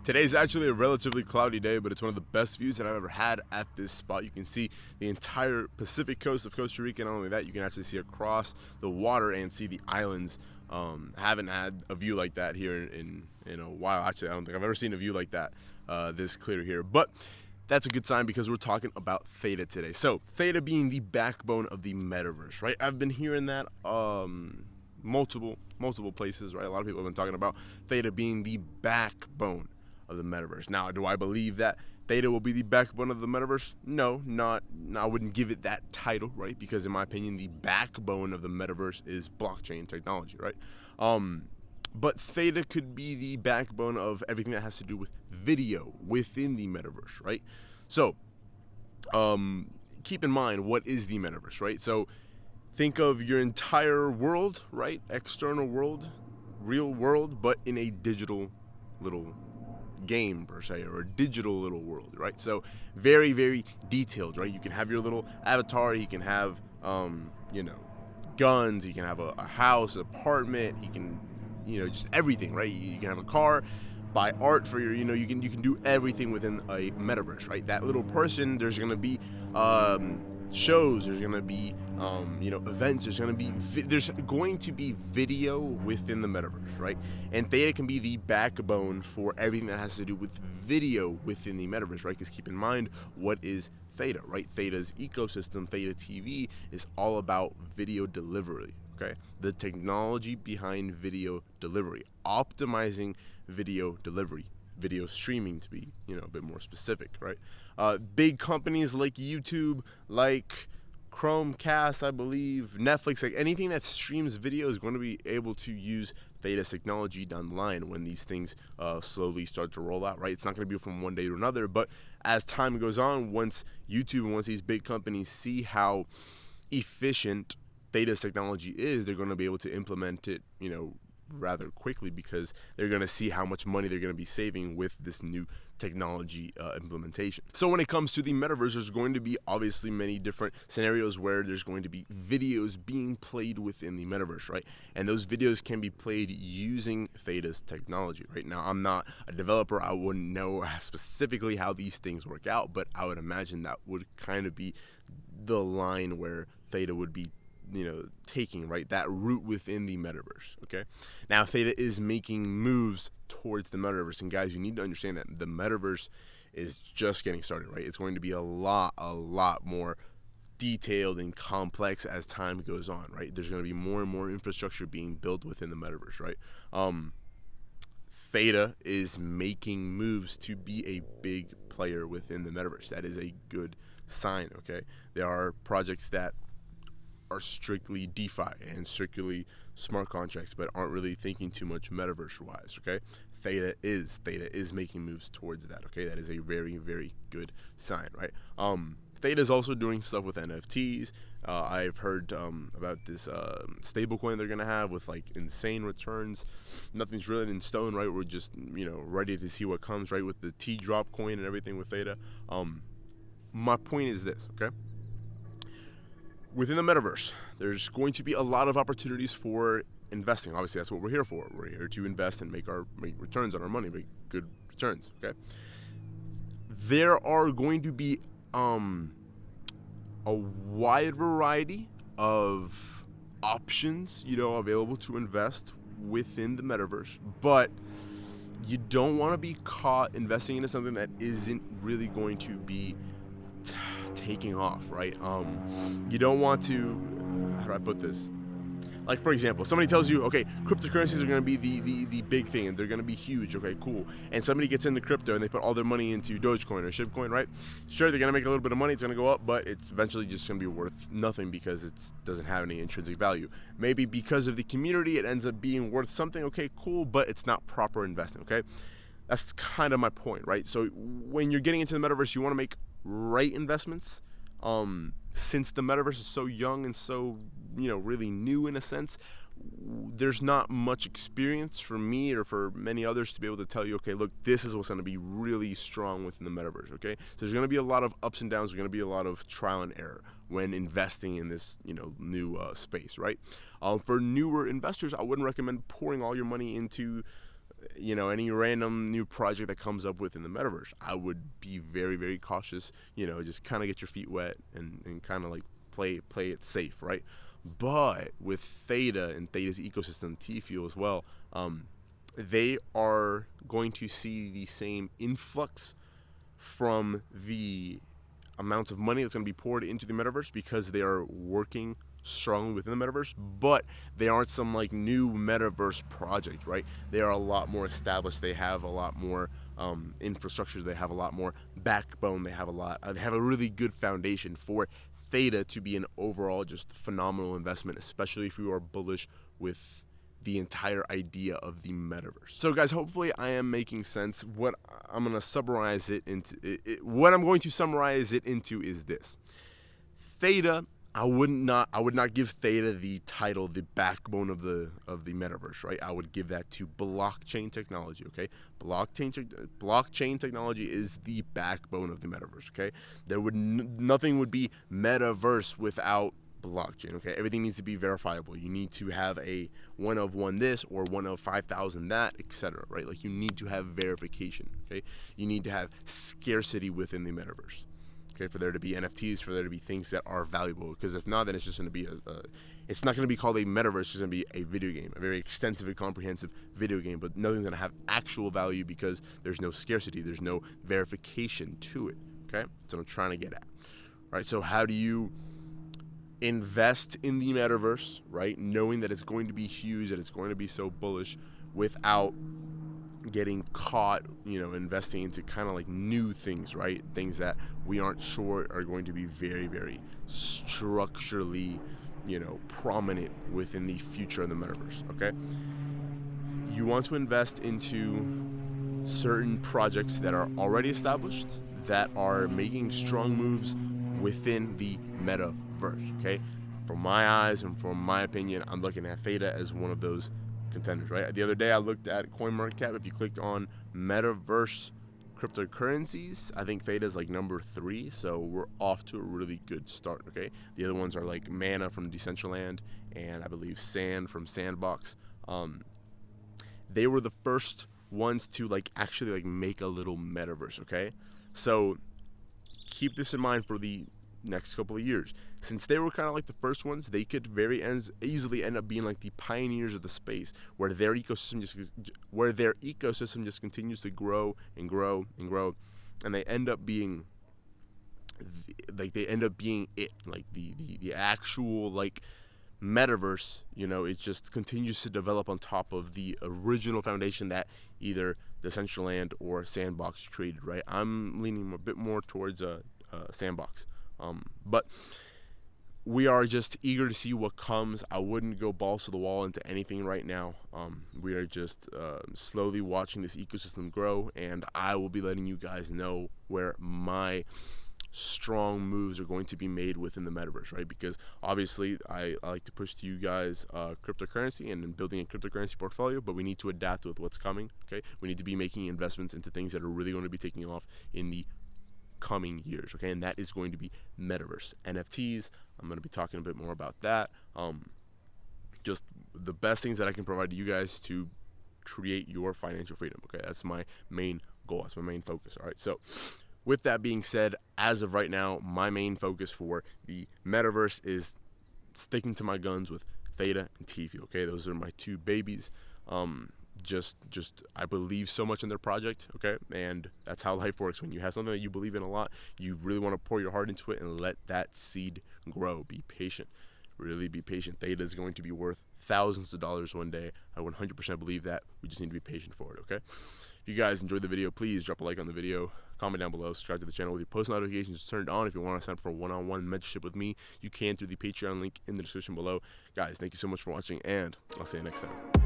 Today's actually a relatively cloudy day, but it's one of the best views that I've ever had at this spot. You can see the entire Pacific coast of Costa Rica. Not only that, you can actually see across the water and see the islands. Haven't had a view like that here in a while. Actually, I don't think I've ever seen a view like that this clear here. But that's a good sign because we're talking about Theta today. So Theta being the backbone of the metaverse, right? I've been hearing that multiple places, right? A lot of people have been talking about Theta being the backbone of the metaverse. Now, do I believe that Theta will be the backbone of the metaverse? No, I wouldn't give it that title, right? Because in my opinion, the backbone of the metaverse is blockchain technology, right? But Theta could be the backbone of everything that has to do with video within the metaverse, right? So, keep in mind, what is the metaverse, right? So, think of your entire world, right? External world, real world, but in a digital little game per se, or a digital little world, right? So very, very detailed, right? You can have your little avatar, you can have guns, you can have a house, apartment, you can just everything, right? You can have a car, buy art for your you can do everything within a metaverse, right? That little person, there's going to be shows, there's going to be events, there's going to be video within the metaverse, right? And Theta can be the backbone for everything that has to do with video within the metaverse, right? Because keep in mind, what is Theta, right? Theta's ecosystem, Theta TV, is all about video delivery, okay? The technology behind video delivery, optimizing video delivery, video streaming to be a bit more specific, right? Big companies like YouTube, like Chromecast, I believe, Netflix, like anything that streams video is going to be able to use Theta's technology down the line when these things slowly start to roll out, right? It's not going to be from one day to another, but as time goes on, once YouTube and once these big companies see how efficient Theta's technology is, they're going to be able to implement it, rather quickly, because they're going to see how much money they're going to be saving with this new technology implementation. So when it comes to the metaverse, there's going to be obviously many different scenarios where there's going to be videos being played within the metaverse, right? And those videos can be played using Theta's technology, right? Now, I'm not a developer. I wouldn't know specifically how these things work out, but I would imagine that would kind of be the line where Theta would be taking, right, that route within the metaverse, okay? Now, Theta is making moves towards the metaverse, and guys, you need to understand that the metaverse is just getting started, right? It's going to be a lot more detailed and complex as time goes on, right? There's going to be more and more infrastructure being built within the metaverse, right? Theta is making moves to be a big player within the metaverse. That is a good sign, okay? There are projects that are strictly DeFi and strictly smart contracts, but aren't really thinking too much metaverse-wise, okay? Theta is making moves towards that, okay? That is a very, very good sign, right? Theta is also doing stuff with NFTs. I've heard about this stablecoin they're going to have with, like, insane returns. Nothing's really in stone, right? We're just, ready to see what comes, right, with the T-drop coin and everything with Theta. My point is this, okay? Within the metaverse, there's going to be a lot of opportunities for investing. Obviously, that's what we're here for. We're here to invest and make returns on our money, make good returns, okay? There are going to be a wide variety of options, available to invest within the metaverse, but you don't want to be caught investing into something that isn't really going to be taking off, right? You don't want to, how do I put this? Like, for example, somebody tells you, okay, cryptocurrencies are going to be the big thing, and they're going to be huge, okay, cool. And somebody gets into crypto, and they put all their money into Dogecoin or Shibcoin, right? Sure, they're going to make a little bit of money, it's going to go up, but it's eventually just going to be worth nothing because it doesn't have any intrinsic value. Maybe because of the community, it ends up being worth something, okay, cool, but it's not proper investing, okay? That's kind of my point, right? So when you're getting into the metaverse, you want to make right investments. Since the metaverse is so young and so, really new in a sense, there's not much experience for me or for many others to be able to tell you, okay, look, this is what's going to be really strong within the metaverse, okay? So there's going to be a lot of ups and downs. There's going to be a lot of trial and error when investing in this, new space, right? For newer investors, I wouldn't recommend pouring all your money into any random new project that comes up within the metaverse, I would be very, very cautious. Just kind of get your feet wet and kind of like play it safe, right? But with Theta and Theta's ecosystem, Tfuel as well, they are going to see the same influx from the amount of money that's going to be poured into the metaverse, because they are working strongly within the metaverse, but they aren't some like new metaverse project, right? They are a lot more established. They have a lot more infrastructure. They have a lot more backbone. They have a really good foundation for Theta to be an overall just phenomenal investment, especially if you are bullish with the entire idea of the metaverse. So guys, hopefully I am making sense. What I'm going to summarize it into is this. Theta, I would not give Theta the title, the backbone of the metaverse, right? I would give that to blockchain technology, okay? Blockchain technology is the backbone of the metaverse, okay? Nothing would be metaverse without blockchain, okay? Everything needs to be verifiable. You need to have a 1 of 1 this or 1 of 5,000 that, etc., right? Like, you need to have verification, okay? You need to have scarcity within the metaverse, okay, for there to be NFTs, for there to be things that are valuable. Because if not, then it's just going to be it's not going to be called a metaverse. It's going to be a video game, a very extensive and comprehensive video game. But nothing's going to have actual value because there's no scarcity, there's no verification to it. Okay, that's what I'm trying to get at. All right, so how do you invest in the metaverse, right? Knowing that it's going to be huge, that it's going to be so bullish, without getting caught, investing into kind of like new things, right? Things that we aren't sure are going to be very, very structurally, prominent within the future of the metaverse, okay? You want to invest into certain projects that are already established, that are making strong moves within the metaverse, okay? From my eyes and from my opinion, I'm looking at Theta as one of those contenders, right? The other day I looked at CoinMarketCap. If you clicked on metaverse cryptocurrencies, I think Theta is like number 3, so we're off to a really good start, okay? The other ones are like Mana from Decentraland and I believe Sand from Sandbox. They were the first ones to like actually like make a little metaverse, okay? So keep this in mind for the next couple of years. Since they were kind of like the first ones, they could very easily end up being like the pioneers of the space, where their ecosystem just continues to grow and grow and grow, and they end up being it, like the actual like metaverse. It just continues to develop on top of the original foundation that either Decentraland or Sandbox created, right? I'm leaning a bit more towards Sandbox. But we are just eager to see what comes. I wouldn't go balls to the wall into anything right now. We are just slowly watching this ecosystem grow, and I will be letting you guys know where my strong moves are going to be made within the metaverse, right? Because obviously I like to push to you guys cryptocurrency and building a cryptocurrency portfolio, but we need to adapt with what's coming, okay? We need to be making investments into things that are really going to be taking off in the coming years, okay? And that is going to be metaverse, NFTs. I'm going to be talking a bit more about that. Just the best things that I can provide to you guys to create your financial freedom, okay? That's my main goal. That's my main focus, all right? So with that being said, as of right now, my main focus for the metaverse is sticking to my guns with Theta and Tfuel, okay? Those are my 2 babies. Just I believe so much in their project, okay? And that's how life works. When you have something that you believe in a lot, you really want to pour your heart into it and let that seed grow. Be patient. Really be patient. Theta is going to be worth thousands of dollars one day. I 100% believe that. We just need to be patient for it, okay? If you guys enjoyed the video, please drop a like on the video, comment down below, subscribe to the channel with your post notifications turned on. If you want to sign up for a one-on-one mentorship with me, you can through the Patreon link in the description below. Guys, thank you so much for watching, and I'll see you next time.